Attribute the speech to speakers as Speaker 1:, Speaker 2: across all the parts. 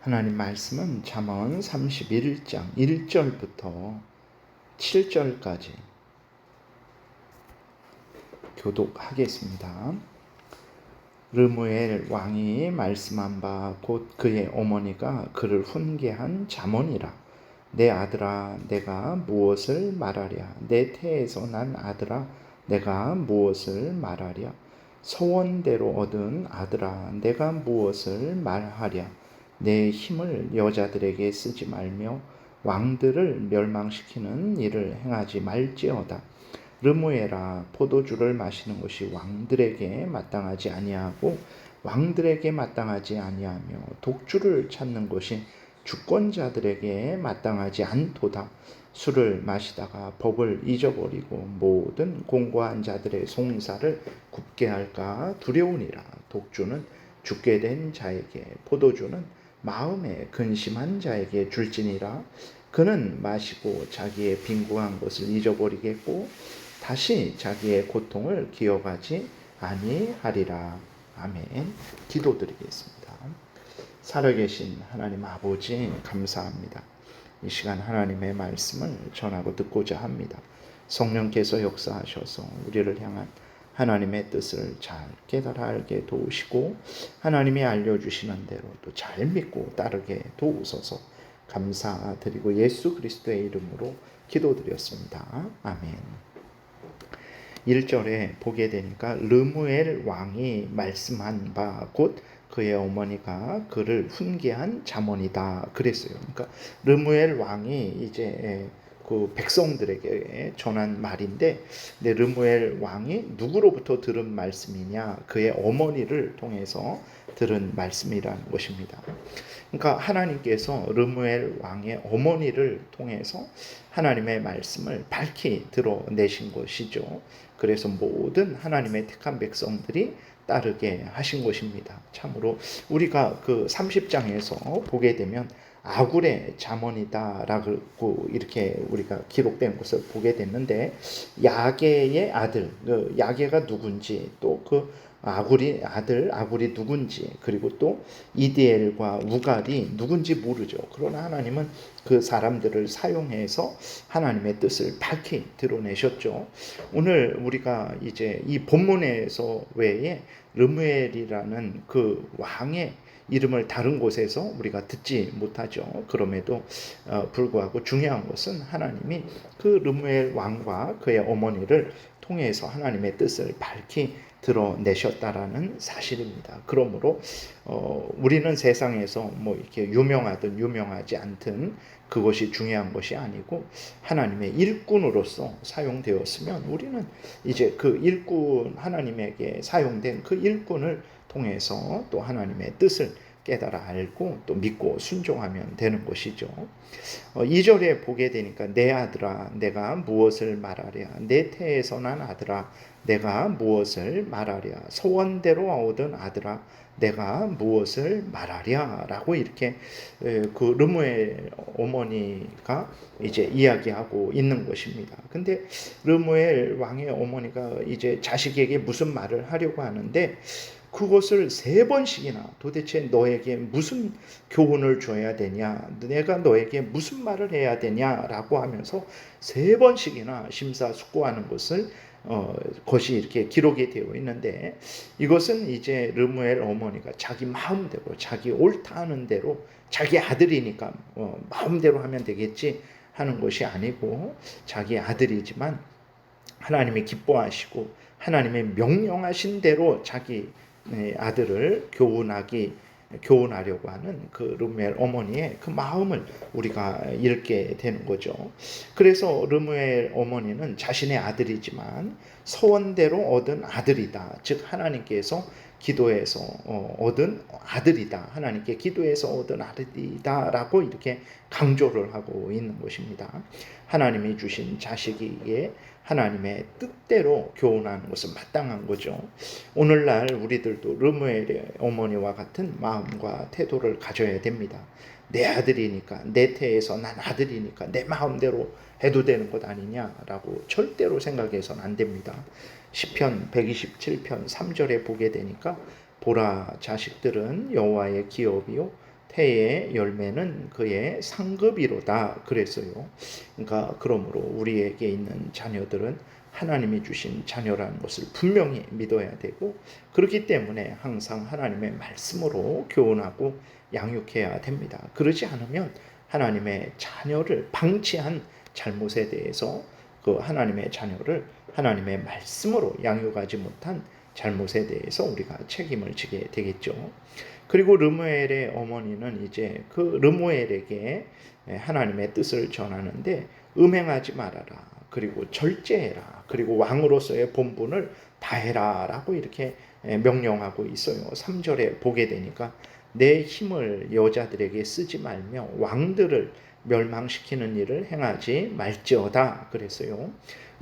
Speaker 1: 하나님 말씀은 잠언 31장 1절부터 7절까지 교독하겠습니다. 르무엘 왕이 말씀한 바 곧 그의 어머니가 그를 훈계한 잠언이라. 내 아들아, 내가 무엇을 말하랴? 내 태에서 난 아들아, 내가 무엇을 말하랴? 소원대로 얻은 아들아, 내가 무엇을 말하랴? 내 힘을 여자들에게 쓰지 말며 왕들을 멸망시키는 일을 행하지 말지어다. 르무엘아, 포도주를 마시는 것이 왕들에게 마땅하지 아니하고 왕들에게 마땅하지 아니하며 독주를 찾는 것이 주권자들에게 마땅하지 않도다. 술을 마시다가 법을 잊어버리고 모든 공고한 자들의 송사를 굽게 할까 두려우니라. 독주는 죽게 된 자에게, 포도주는 마음에 근심한 자에게 줄지니라. 그는 마시고 자기의 빈궁한 것을 잊어버리겠고 다시 자기의 고통을 기억하지 아니하리라. 아멘. 기도드리겠습니다. 살아계신 하나님 아버지, 감사합니다. 이 시간 하나님의 말씀을 전하고 듣고자 합니다. 성령께서 역사하셔서 우리를 향한 하나님의 뜻을 잘 깨달아 알게 도우시고 하나님이 알려주시는 대로 또 잘 믿고 따르게 도우소서. 감사드리고 예수 그리스도의 이름으로 기도드렸습니다. 아멘. 1절에 보게 되니까 르무엘 왕이 말씀한 바 곧 그의 어머니가 그를 훈계한 잠언이다 그랬어요. 그러니까 르무엘 왕이 이제 그 백성들에게 전한 말인데, 르무엘 왕이 누구로부터 들은 말씀이냐? 그의 어머니를 통해서 들은 말씀이라는 것입니다. 그러니까 하나님께서 르무엘 왕의 어머니를 통해서 하나님의 말씀을 밝히 드러내신 것이죠. 그래서 모든 하나님의 택한 백성들이 따르게 하신 것입니다. 참으로 우리가 그 30장에서 보게 되면 아굴의 잠언이다라고 이렇게 우리가 기록된 것을 보게 됐는데, 야게의 아들, 야게가 누군지, 또 그 아굴이 아들 아굴이 누군지, 그리고 또 이디엘과 우갈이 누군지 모르죠. 그러나 하나님은 그 사람들을 사용해서 하나님의 뜻을 밝히 드러내셨죠. 오늘 우리가 이제 이 본문에서 외에 르무엘이라는 그 왕의 이름을 다른 곳에서 우리가 듣지 못하죠. 그럼에도 불구하고 중요한 것은 하나님이 그 르무엘 왕과 그의 어머니를 통해서 하나님의 뜻을 밝히 드러내셨다라는 사실입니다. 그러므로 우리는 세상에서 뭐 이렇게 유명하든 유명하지 않든 그것이 중요한 것이 아니고 하나님의 일꾼으로서 사용되었으면 우리는 이제 그 일꾼, 하나님에게 사용된 그 일꾼을 통해서 또 하나님의 뜻을 깨달아 알고 또 믿고 순종하면 되는 것이죠. 2절에 보게 되니까 내 아들아, 내가 무엇을 말하랴? 내 태에서 난 아들아, 내가 무엇을 말하랴? 소원대로 얻은 아들아, 내가 무엇을 말하랴? 라고 이렇게 그 르무엘 어머니가 이제 이야기하고 있는 것입니다. 근데 르무엘 왕의 어머니가 이제 자식에게 무슨 말을 하려고 하는데, 그것을 3번씩이나 도대체 너에게 무슨 교훈을 줘야 되냐, 내가 너에게 무슨 말을 해야 되냐라고 하면서 3번씩이나 심사숙고하는 것이 이렇게 기록이 되어 있는데, 이것은 이제 르무엘 어머니가 자기 마음대로, 자기 옳다 하는 대로, 자기 아들이니까 마음대로 하면 되겠지 하는 것이 아니고, 자기 아들이지만 하나님이 기뻐하시고 하나님의 명령하신 대로 자기 아들을 교훈하려고 하는 그 르무엘 어머니의 그 마음을 우리가 읽게 되는 거죠. 그래서 르무엘 어머니는 자신의 아들이지만 소원대로 얻은 아들이다. 즉 하나님께서 기도해서 얻은 아들이다. 하나님께 기도해서 얻은 아들이다라고 이렇게 강조를 하고 있는 것입니다. 하나님이 주신 자식에게 하나님의 뜻대로 교훈하는 것은 마땅한 거죠. 오늘날 우리들도 르무엘의 어머니와 같은 마음과 태도를 가져야 됩니다. 내 아들이니까, 내 태에서 난 아들이니까 내 마음대로 해도 되는 것 아니냐라고 절대로 생각해서는 안 됩니다. 시편 127편 3절에 보게 되니까 보라, 자식들은 여호와의 기업이요 태의 열매는 그의 상급이로다 그랬어요. 그러니까 그러므로 우리에게 있는 자녀들은 하나님이 주신 자녀라는 것을 분명히 믿어야 되고, 그렇기 때문에 항상 하나님의 말씀으로 교훈하고 양육해야 됩니다. 그러지 않으면 하나님의 자녀를 방치한 잘못에 대해서 그 하나님의 자녀를 하나님의 말씀으로 양육하지 못한 잘못에 대해서 우리가 책임을 지게 되겠죠. 그리고 르무엘의 어머니는 이제 그 르무엘에게 하나님의 뜻을 전하는데 음행하지 말아라, 그리고 절제해라, 그리고 왕으로서의 본분을 다해라 라고 이렇게 명령하고 있어요. 3절에 보게 되니까 내 힘을 여자들에게 쓰지 말며 왕들을 멸망시키는 일을 행하지 말지어다 그랬어요.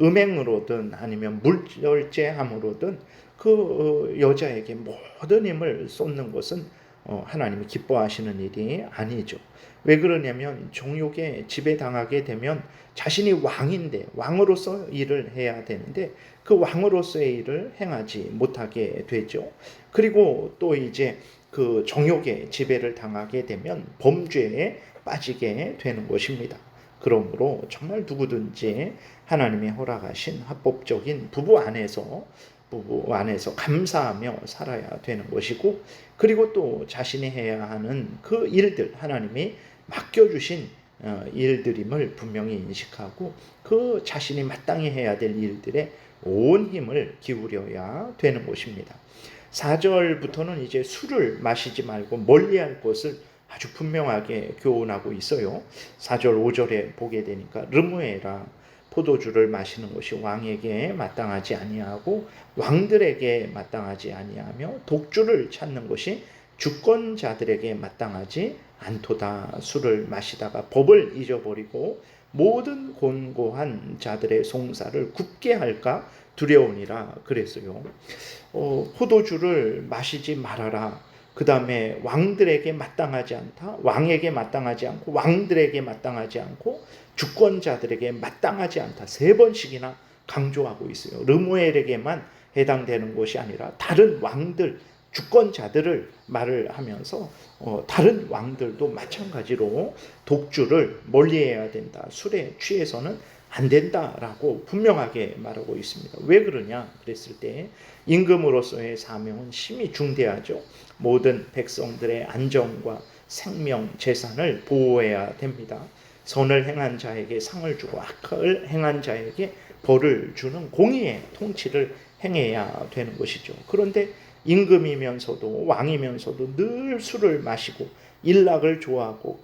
Speaker 1: 음행으로든 아니면 물절제함으로든 그 여자에게 모든 힘을 쏟는 것은 하나님이 기뻐하시는 일이 아니죠. 왜 그러냐면 종욕에 지배당하게 되면 자신이 왕인데 왕으로서 일을 해야 되는데 그 왕으로서의 일을 행하지 못하게 되죠. 그리고 또 이제 그 정욕에 지배를 당하게 되면 범죄에 빠지게 되는 것입니다. 그러므로 정말 누구든지 하나님이 허락하신 합법적인 부부 안에서 감사하며 살아야 되는 것이고, 그리고 또 자신이 해야 하는 그 일들, 하나님이 맡겨주신 일들임을 분명히 인식하고 그 자신이 마땅히 해야 될 일들에 온 힘을 기울여야 되는 것입니다. 4절부터는 이제 술을 마시지 말고 멀리할 것을 아주 분명하게 교훈하고 있어요. 4절 5절에 보게 되니까 르무에라, 포도주를 마시는 것이 왕에게 마땅하지 아니하고 왕들에게 마땅하지 아니하며 독주를 찾는 것이 주권자들에게 마땅하지 않도다. 술을 마시다가 법을 잊어버리고 모든 곤고한 자들의 송사를 굽게 할까 두려우니라 그랬어요. 포도주를 마시지 말아라. 그 다음에 왕들에게 마땅하지 않다, 왕에게 마땅하지 않고 왕들에게 마땅하지 않고 주권자들에게 마땅하지 않다, 3번씩이나 강조하고 있어요. 르무엘에게만 해당되는 것이 아니라 다른 왕들, 주권자들을 말을 하면서 다른 왕들도 마찬가지로 독주를 멀리해야 된다, 술에 취해서는 안 된다라고 분명하게 말하고 있습니다. 왜 그러냐 그랬을 때 임금으로서의 사명은 심히 중대하죠. 모든 백성들의 안전과 생명, 재산을 보호해야 됩니다. 선을 행한 자에게 상을 주고 악을 행한 자에게 벌을 주는 공의의 통치를 행해야 되는 것이죠. 그런데 임금이면서도 왕이면서도 늘 술을 마시고 일락을 좋아하고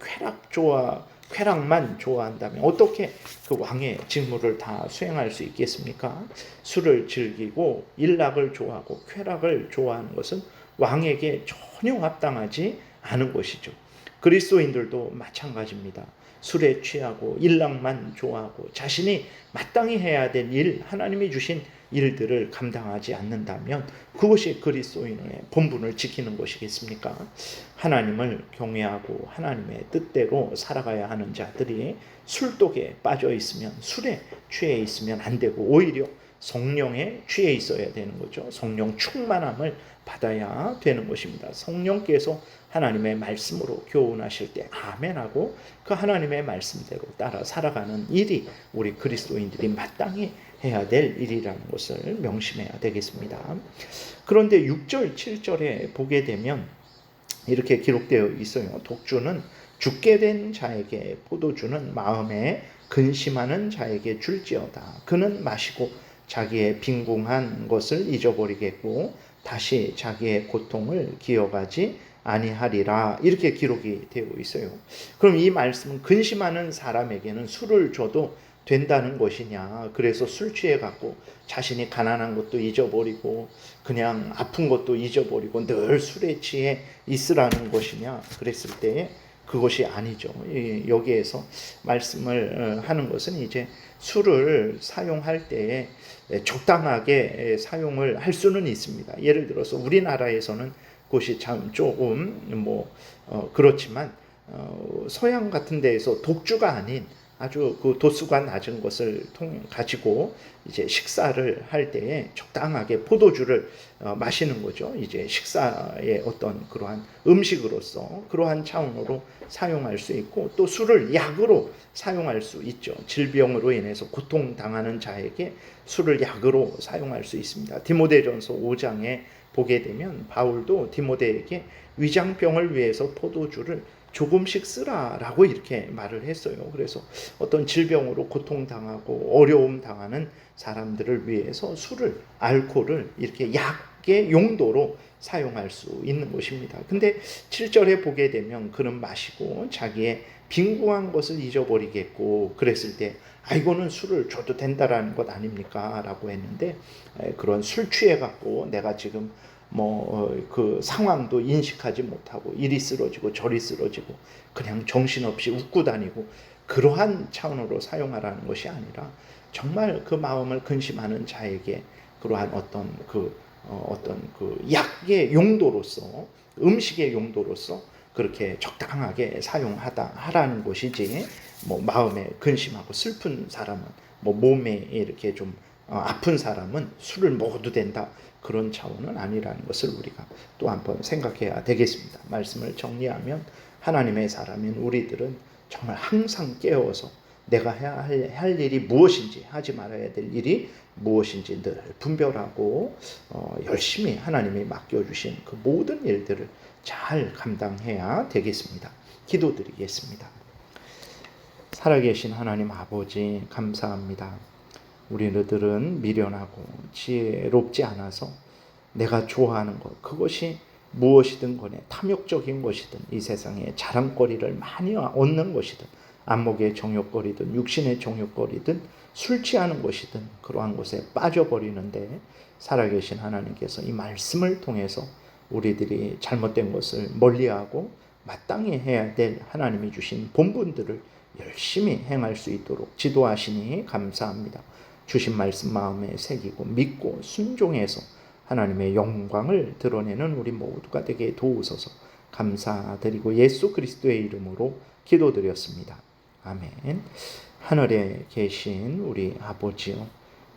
Speaker 1: 쾌락만 좋아한다면 어떻게 그 왕의 직무를 다 수행할 수 있겠습니까? 술을 즐기고 일락을 좋아하고 쾌락을 좋아하는 것은 왕에게 전혀 합당하지 않은 것이죠. 그리스도인들도 마찬가지입니다. 술에 취하고 일락만 좋아하고 자신이 마땅히 해야 될 일, 하나님이 주신 일들을 감당하지 않는다면 그것이 그리스도인의 본분을 지키는 것이겠습니까? 하나님을 경외하고 하나님의 뜻대로 살아가야 하는 자들이 술독에 빠져 있으면, 술에 취해 있으면 안 되고 오히려 성령에 취해 있어야 되는 거죠. 성령 충만함을 받아야 되는 것입니다. 성령께서 하나님의 말씀으로 교훈하실 때 아멘하고 그 하나님의 말씀대로 따라 살아가는 일이 우리 그리스도인들이 마땅히 해야 될 일이라는 것을 명심해야 되겠습니다. 그런데 6절, 7절에 보게 되면 이렇게 기록되어 있어요. 독주는 죽게 된 자에게, 포도주는 마음에 근심하는 자에게 줄지어다. 그는 마시고 자기의 빈궁한 것을 잊어버리겠고 다시 자기의 고통을 기억하지 아니하리라. 이렇게 기록이 되어 있어요. 그럼 이 말씀은 근심하는 사람에게는 술을 줘도 된다는 것이냐, 그래서 술 취해 갖고 자신이 가난한 것도 잊어버리고 그냥 아픈 것도 잊어버리고 늘 술에 취해 있으라는 것이냐 그랬을 때 그것이 아니죠. 여기에서 말씀을 하는 것은 이제 술을 사용할 때에 적당하게 사용을 할 수는 있습니다. 예를 들어서 우리나라에서는 그것이 참 조금 그렇지만 서양 같은 데에서 독주가 아닌 아주 그 도수가 낮은 것을 가지고 이제 식사를 할 때에 적당하게 포도주를 마시는 거죠. 이제 식사의 어떤 그러한 음식으로서 그러한 차원으로 사용할 수 있고, 또 술을 약으로 사용할 수 있죠. 질병으로 인해서 고통당하는 자에게 술을 약으로 사용할 수 있습니다. 디모데전서 5장에 보게 되면 바울도 디모데에게 위장병을 위해서 포도주를 조금씩 쓰라라고 이렇게 말을 했어요. 그래서 어떤 질병으로 고통당하고 어려움 당하는 사람들을 위해서 술을, 알코올을 이렇게 약의 용도로 사용할 수 있는 것입니다. 근데 7절에 보게 되면 그는 마시고 자기의 빈궁한 것을 잊어버리겠고, 그랬을 때 이거는 술을 줘도 된다라는 것 아닙니까? 라고 했는데, 그런 술 취해 갖고 내가 지금 그 상황도 인식하지 못하고 이리 쓰러지고 저리 쓰러지고 그냥 정신없이 웃고 다니고, 그러한 차원으로 사용하라는 것이 아니라 정말 그 마음을 근심하는 자에게 그러한 어떤 그 약의 용도로서, 음식의 용도로서 그렇게 적당하게 하라는 것이지, 마음에 근심하고 슬픈 사람은, 몸에 이렇게 좀 아픈 사람은 술을 먹어도 된다, 그런 차원은 아니라는 것을 우리가 또 한번 생각해야 되겠습니다. 말씀을 정리하면, 하나님의 사람인 우리들은 정말 항상 깨어서 내가 해야 할 일이 무엇인지, 하지 말아야 될 일이 무엇인지 늘 분별하고 열심히 하나님이 맡겨주신 그 모든 일들을 잘 감당해야 되겠습니다. 기도드리겠습니다. 살아계신 하나님 아버지, 감사합니다. 우리들은 미련하고 지혜롭지 않아서 내가 좋아하는 것, 그것이 무엇이든 간에 탐욕적인 것이든 이 세상에 자랑거리를 많이 얻는 것이든 안목의 정욕거리든 육신의 정욕거리든 술 취하는 것이든 그러한 것에 빠져버리는데, 살아계신 하나님께서 이 말씀을 통해서 우리들이 잘못된 것을 멀리하고 마땅히 해야 될 하나님이 주신 본분들을 열심히 행할 수 있도록 지도하시니 감사합니다. 주신 말씀 마음에 새기고 믿고 순종해서 하나님의 영광을 드러내는 우리 모두가 되게 도우소서. 감사드리고 예수 그리스도의 이름으로 기도드렸습니다. 아멘. 하늘에 계신 우리 아버지여,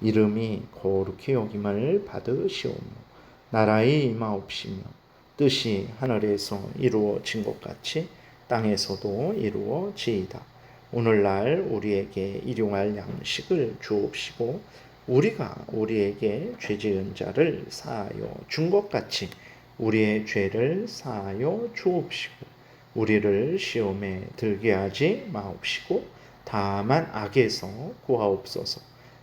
Speaker 1: 이름이 거룩히 여김을 받으시오며 나라의 임하옵시며 뜻이 하늘에서 이루어진 것 같이 땅에서도 이루어지이다. 오늘날 우리에게 일용할 양식을 주옵시고 우리가 우리에게 죄 지은 자를 사하여 준 것 같이 우리의 죄를 사하여 주옵시고 우리를 시험에 들게 하지 마옵시고 다만 악에서 구하옵소서.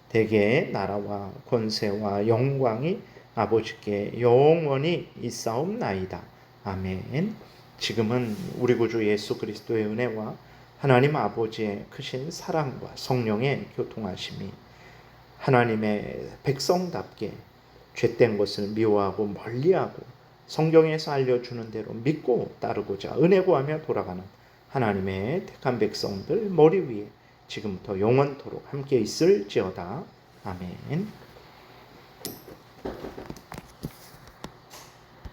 Speaker 1: 대개 나라와 권세와 영광이 아버지께 영원히 있사옵나이다. 아멘. 지금은 우리 구주 예수 그리스도의 은혜와 하나님 아버지의 크신 사랑과 성령의 교통하심이 하나님의 백성답게 죄된 것을 미워하고 멀리하고 성경에서 알려주는 대로 믿고 따르고자 은혜 구하며 돌아가는 하나님의 택한 백성들 머리 위에 지금부터 영원토록 함께 있을지어다. 아멘.